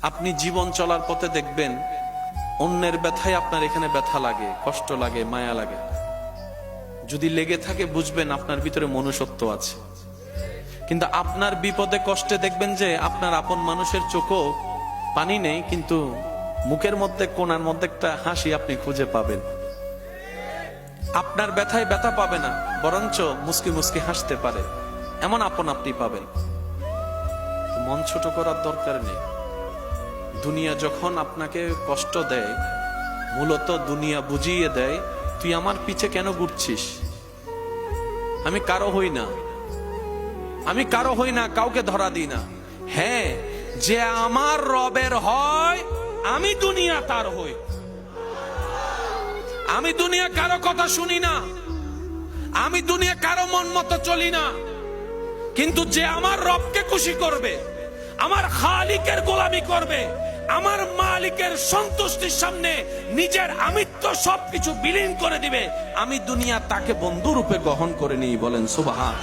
আপনি জীবন চলার পথে দেখবেন অন্যের ব্যথায় আপনার এখানে ব্যথা লাগে, কষ্ট লাগে, মায়া লাগে। যদি লেগে থাকে বুঝবেন আপনার ভিতরে মনুষ্যত্ব আছে। কিন্তু আপনার বিপদে কষ্টে দেখবেন যে আপনার আপন মানুষের চোখও পানি নেই, কিন্তু মুখের মধ্যে কোণার মধ্যে একটা হাসি আপনি খুঁজে পাবেন। আপনার ব্যথায় ব্যথা পাবে না, বরঞ্চ মুস্কি মুস্কি হাসতে পারে, এমন আপন আপনি পাবেন। মন ছোট করার দরকার নেই। দুনিয়া যখন আপনাকে কষ্ট দেয়, মূলত দুনিয়া বুঝিয়ে দেয় তুই আমার পিছে কেন ঘুরছিস। আমি কারো হই না, আমি কারো হই না, কাউকে ধরা দিই না। হ্যাঁ, যে আমার রবের হয় আমি দুনিয়া তার হই। আমি দুনিয়া কারো কথা শুনি না, আমি দুনিয়া কারো মন মতো চলি না। কিন্তু যে আমার রবকে খুশি করবে, আমার খালিকের গোলামি করবে, আমার মালিকের সন্তুষ্টির সামনে নিজের আমিত্ব সবকিছু বিলীন করে দিবে, আমি দুনিয়া তাকে বন্ধু রূপে গ্রহণ করে নিই। বলেন সুবহান।